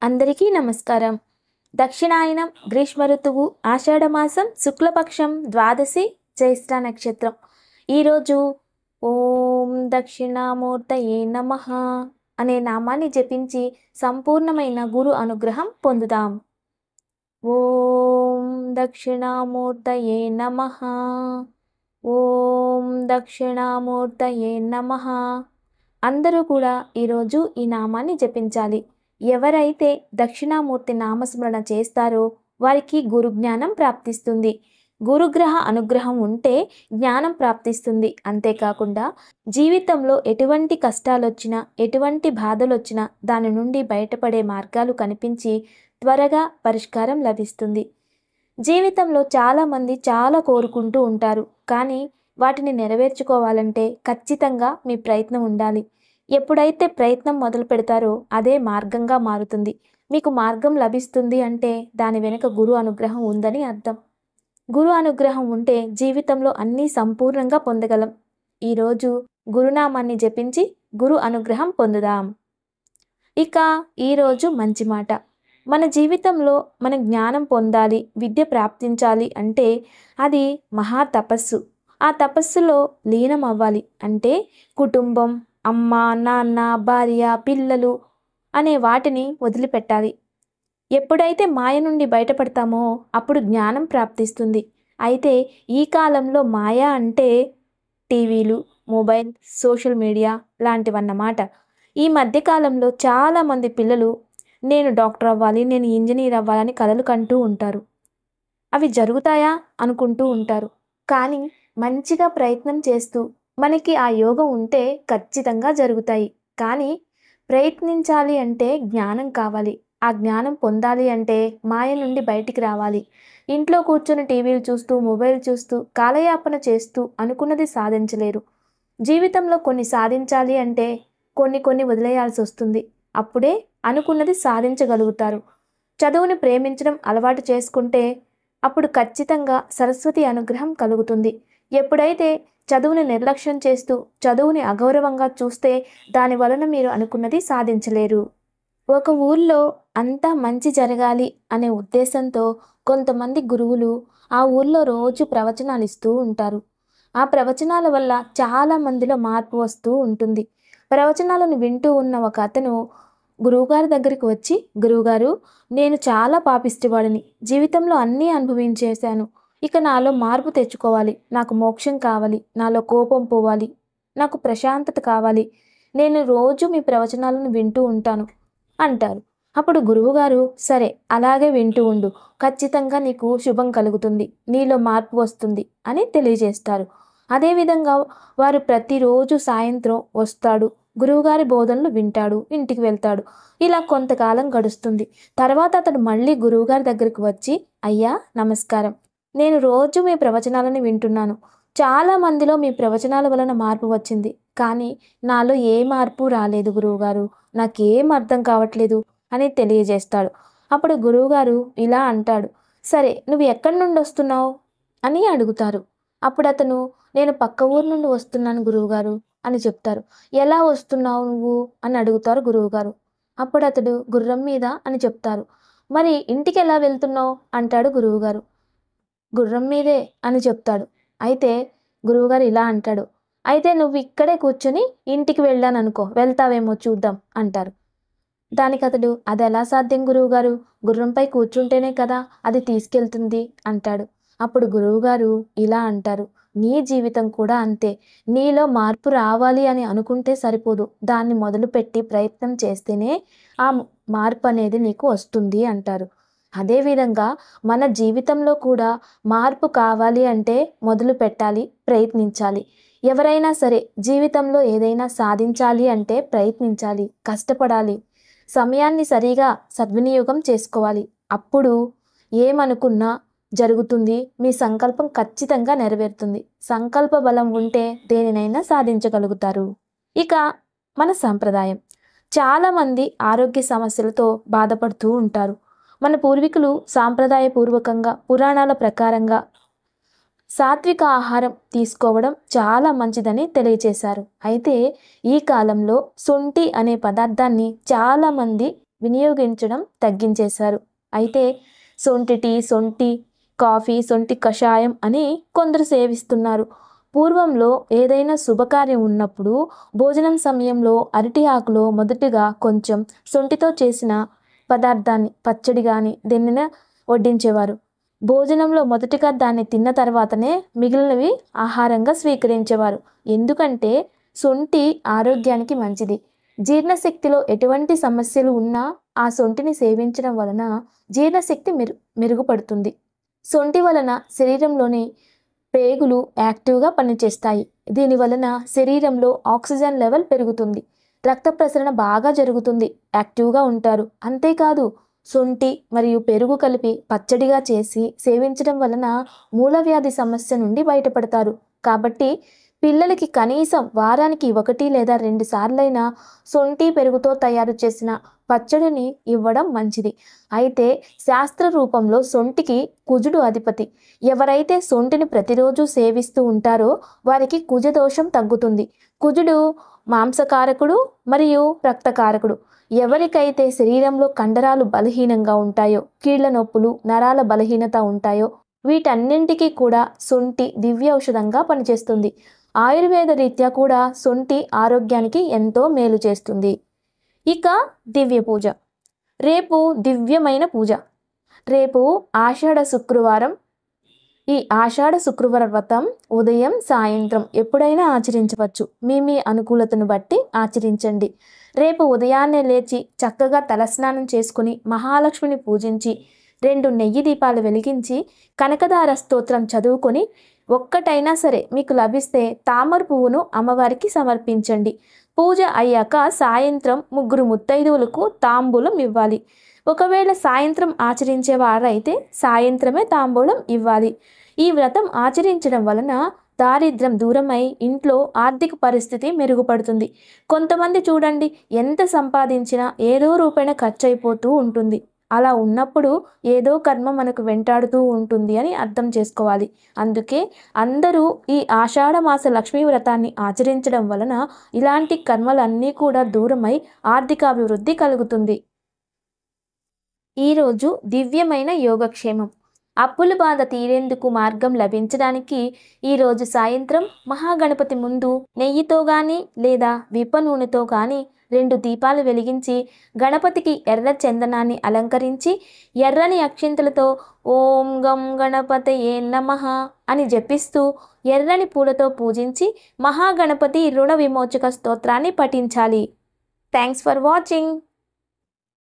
అందరికీ నమస్కారం. దక్షిణాయనం గ్రీష్మ ఋతువు ఆషాఢమాసం శుక్లపక్షం ద్వాదశి జ్యేష్ఠ నక్షత్రం. ఈరోజు ఓం దక్షిణామూర్తయే నమః అనే నామాన్ని జపించి సంపూర్ణమైన గురు అనుగ్రహం పొందుదాం. ఓం దక్షిణామూర్తయే నమః. ఓం దక్షిణామూర్తయే నమః. అందరూ కూడా ఈరోజు ఈ నామాన్ని జపించాలి. ఎవరైతే దక్షిణామూర్తి నామస్మరణ చేస్తారో వారికి గురు జ్ఞానం ప్రాప్తిస్తుంది. గురుగ్రహ అనుగ్రహం ఉంటే జ్ఞానం ప్రాప్తిస్తుంది. అంతేకాకుండా జీవితంలో ఎటువంటి కష్టాలు వచ్చినా, ఎటువంటి బాధలు వచ్చినా దాని నుండి బయటపడే మార్గాలు కనిపించి త్వరగా పరిష్కారం లభిస్తుంది. జీవితంలో చాలామంది చాలా కోరుకుంటూ ఉంటారు, కానీ వాటిని నెరవేర్చుకోవాలంటే ఖచ్చితంగా మీ ప్రయత్నం ఉండాలి. ఎప్పుడైతే ప్రయత్నం మొదలు పెడతారో అదే మార్గంగా మారుతుంది. మీకు మార్గం లభిస్తుంది అంటే దాని వెనుక గురు అనుగ్రహం ఉందని అర్థం. గురు అనుగ్రహం ఉంటే జీవితంలో అన్నీ సంపూర్ణంగా పొందగలం. ఈరోజు గురునామాన్ని జపించి గురు అనుగ్రహం పొందుదాం. ఇక ఈరోజు మంచి మాట. మన జీవితంలో మన జ్ఞానం పొందాలి, విద్య ప్రాప్తించాలి అంటే అది మహా తపస్సు. ఆ తపస్సులో లీనం అవ్వాలి అంటే కుటుంబం, అమ్మ, నాన్న, భార్య, పిల్లలు అనే వాటిని వదిలిపెట్టాలి. ఎప్పుడైతే మాయ నుండి బయటపడతామో అప్పుడు జ్ఞానం ప్రాప్తిస్తుంది. అయితే ఈ కాలంలో మాయ అంటే టీవీలు, మొబైల్, సోషల్ మీడియా లాంటివన్నమాట. ఈ మధ్యకాలంలో చాలామంది పిల్లలు నేను డాక్టర్ అవ్వాలి, నేను ఇంజనీర్ అవ్వాలని కలలు కంటూ ఉంటారు. అవి జరుగుతాయా అనుకుంటూ ఉంటారు. కానీ మంచిగా ప్రయత్నం చేస్తూ మనకి ఆ యోగం ఉంటే ఖచ్చితంగా జరుగుతాయి. కానీ ప్రయత్నించాలి అంటే జ్ఞానం కావాలి. ఆ జ్ఞానం పొందాలి అంటే మాయ నుండి బయటికి రావాలి. ఇంట్లో కూర్చొని టీవీలు చూస్తూ, మొబైల్ చూస్తూ, కాలయాపన చేస్తూ అనుకున్నది సాధించలేరు. జీవితంలో కొన్ని సాధించాలి అంటే కొన్ని వదిలేయాల్సి వస్తుంది. అప్పుడే అనుకున్నది సాధించగలుగుతారు. చదువుని ప్రేమించడం అలవాటు చేసుకుంటే అప్పుడు ఖచ్చితంగా సరస్వతి అనుగ్రహం కలుగుతుంది. ఎప్పుడైతే చదువుని నిర్లక్ష్యం చేస్తూ చదువుని అగౌరవంగా చూస్తే దాని వలన మీరు అనుకున్నది సాధించలేరు. ఒక ఊర్లో అంతా మంచి జరగాలి అనే ఉద్దేశంతో కొంతమంది గురువులు ఆ ఊర్లో రోజు ప్రవచనాలు ఇస్తూ ఉంటారు. ఆ ప్రవచనాల వల్ల చాలా మందిలో మార్పు వస్తూ ఉంటుంది. ప్రవచనాలను వింటూ ఉన్న ఒక అతను గురువుగారి దగ్గరికి వచ్చి, గురువుగారు, నేను చాలా పాపిష్టివాడిని, జీవితంలో అన్నీ అనుభవించేశాను. ఇక నాలో మార్పు తెచ్చుకోవాలి, నాకు మోక్షం కావాలి, నాలో కోపం పోవాలి, నాకు ప్రశాంతత కావాలి, నేను రోజు మీ ప్రవచనాలను వింటూ ఉంటాను అంటారు. అప్పుడు గురువుగారు, సరే అలాగే వింటూ ఉండు, ఖచ్చితంగా నీకు శుభం కలుగుతుంది, నీలో మార్పు వస్తుంది అని తెలియజేస్తారు. అదేవిధంగా వారు ప్రతిరోజు సాయంత్రం వస్తాడు, గురువుగారి బోధనలు వింటాడు, ఇంటికి వెళ్తాడు. ఇలా కొంతకాలం గడుస్తుంది. తర్వాత అతడు మళ్ళీ గురువుగారి దగ్గరికి వచ్చి, అయ్యా నమస్కారం, నేను రోజు మీ ప్రవచనాలను వింటున్నాను. చాలా మందిలో మీ ప్రవచనాల వలన మార్పు వచ్చింది, కానీ నాలో ఏ మార్పు రాలేదు గురువుగారు, నాకేం అర్థం కావట్లేదు అని తెలియజేస్తాడు. అప్పుడు గురువుగారు ఇలా అంటాడు, సరే నువ్వు ఎక్కడి నుండి వస్తున్నావు అని అడుగుతారు. అప్పుడు అతను, నేను పక్క ఊరు నుండి వస్తున్నాను గురువుగారు అని చెప్తారు. ఎలా వస్తున్నావు నువ్వు అని అడుగుతారు గురువుగారు. అప్పుడు అతడు గుర్రం మీద అని చెప్తారు. మరి ఇంటికి ఎలా వెళ్తున్నావు అంటాడు గురువుగారు. గుర్రం మీదే అని చెప్తాడు. అయితే గురువుగారు ఇలా అంటాడు, అయితే నువ్వు ఇక్కడే కూర్చొని ఇంటికి వెళ్ళాననుకో, వెళ్తావేమో చూద్దాం అంటారు. దానికి అతడు, అది ఎలా సాధ్యం గురువుగారు, గుర్రంపై కూర్చుంటేనే కదా అది తీసుకెళ్తుంది అంటాడు. అప్పుడు గురువుగారు ఇలా అంటారు, నీ జీవితం కూడా అంతే. నీలో మార్పు రావాలి అని అనుకుంటే సరిపోదు, దాన్ని మొదలుపెట్టి ప్రయత్నం చేస్తేనే ఆ మార్పు అనేది నీకు వస్తుంది అంటారు. అదేవిధంగా మన జీవితంలో కూడా మార్పు కావాలి అంటే మొదలు పెట్టాలి, ప్రయత్నించాలి. ఎవరైనా సరే జీవితంలో ఏదైనా సాధించాలి అంటే ప్రయత్నించాలి, కష్టపడాలి, సమయాన్ని సరిగా సద్వినియోగం చేసుకోవాలి. అప్పుడు ఏమనుకున్నా జరుగుతుంది. మీ సంకల్పం ఖచ్చితంగా నెరవేరుతుంది. సంకల్ప బలం ఉంటే దేనినైనా సాధించగలుగుతారు. ఇక మన సంప్రదాయం. చాలామంది ఆరోగ్య సమస్యలతో బాధపడుతూ ఉంటారు. మన పూర్వీకులు సాంప్రదాయపూర్వకంగా పురాణాల ప్రకారంగా సాత్విక ఆహారం తీసుకోవడం చాలా మంచిదని తెలియచేశారు. అయితే ఈ కాలంలో శొంఠి అనే పదార్థాన్ని చాలామంది వినియోగించడం తగ్గించేశారు. అయితే శొంఠి టీ, శొంఠి కాఫీ, శొంఠి కషాయం అని కొందరు సేవిస్తున్నారు. పూర్వంలో ఏదైనా శుభకార్యం ఉన్నప్పుడు భోజనం సమయంలో అరటి ఆకులో మొదటిగా కొంచెం శొంఠితో చేసిన పదార్థాన్ని, పచ్చడి కానీ దేనినైనా వడ్డించేవారు. భోజనంలో మొదటిగా దాన్ని తిన్న తర్వాతనే మిగిలినవి ఆహారంగా స్వీకరించేవారు. ఎందుకంటే శొంఠి ఆరోగ్యానికి మంచిది. జీర్ణశక్తిలో ఎటువంటి సమస్యలు ఉన్నా ఆ శొంఠిని సేవించడం వలన జీర్ణశక్తి మెరుగుపడుతుంది. శొంఠి వలన శరీరంలోని పేగులు యాక్టివ్గా పనిచేస్తాయి. దీని వలన శరీరంలో ఆక్సిజన్ లెవెల్ పెరుగుతుంది. రక్త ప్రసరణ బాగా జరుగుతుంది. యాక్టివ్గా ఉంటారు. అంతేకాదు శొంఠి మరియు పెరుగు కలిపి పచ్చడిగా చేసి సేవించడం వలన మూలవ్యాధి సమస్య నుండి బయటపడతారు. కాబట్టి పిల్లలకి కనీసం వారానికి 1 లేదా 2 సార్లైనా శొంఠి పెరుగుతో తయారు చేసిన పచ్చడిని ఇవ్వడం మంచిది. అయితే శాస్త్ర రూపంలో శొంఠికి కుజుడు అధిపతి. ఎవరైతే శొంఠిని ప్రతిరోజు సేవిస్తూ ఉంటారో వారికి కుజదోషం తగ్గుతుంది. కుజుడు మాంసకారకుడు మరియు రక్తకారకుడు. ఎవరికైతే శరీరంలో కండరాలు బలహీనంగా ఉంటాయో, కీళ్ల నొప్పులు, నరాల బలహీనత ఉంటాయో వీటన్నింటికీ కూడా శొంఠి దివ్య ఔషధంగా పనిచేస్తుంది. ఆయుర్వేద రీత్యా కూడా శొంఠి ఆరోగ్యానికి ఎంతో మేలు చేస్తుంది. ఇక దివ్య పూజ. రేపు దివ్యమైన పూజ. రేపు ఆషాఢ శుక్రవారం. ఈ ఆషాఢ శుక్రవార వ్రతం ఉదయం, సాయంత్రం ఎప్పుడైనా ఆచరించవచ్చు. మీ అనుకూలతను బట్టి ఆచరించండి. రేపు ఉదయాన్నే లేచి చక్కగా తలస్నానం చేసుకుని మహాలక్ష్మిని పూజించి 2 నెయ్యి దీపాలు వెలిగించి కనకదార స్తోత్రం చదువుకొని ఒక్కటైనా సరే మీకు లభిస్తే తామర పువ్వును అమ్మవారికి సమర్పించండి. పూజ అయ్యాక సాయంత్రం 3 ముత్తైదువులకు తాంబూలం ఇవ్వాలి. ఒకవేళ సాయంత్రం ఆచరించేవారైతే సాయంత్రమే తాంబూలం ఇవ్వాలి. ఈ వ్రతం ఆచరించడం వలన దారిద్ర్యం దూరమై ఇంట్లో ఆర్థిక పరిస్థితి మెరుగుపడుతుంది. కొంతమంది చూడండి, ఎంత సంపాదించినా ఏదో రూపాయన ఖర్చు అయిపోతూ ఉంటుంది. అలా ఉన్నప్పుడు ఏదో కర్మ మనకు వెంటాడుతూ ఉంటుంది అని అర్థం చేసుకోవాలి. అందుకే అందరూ ఈ ఆషాఢ మాస లక్ష్మీ వ్రతాన్ని ఆచరించడం వలన ఇలాంటి కర్మలన్నీ కూడా దూరమై ఆర్థికాభివృద్ధి కలుగుతుంది. ఈరోజు దివ్యమైన యోగక్షేమం. అప్పుల బాధ తీరేందుకు మార్గం లభించడానికి ఈరోజు సాయంత్రం మహాగణపతి ముందు నెయ్యితో కానీ లేదా విప్ప నూనెతో కానీ 2 దీపాలు వెలిగించి గణపతికి ఎర్ర చందనాన్ని అలంకరించి ఎర్రని అక్షింతలతో ఓం గం గణపతయే నమః అని జపిస్తూ ఎర్రని పూలతో పూజించి మహాగణపతి రుణ విమోచక స్తోత్రాన్ని పఠించాలి. Thanks for watching.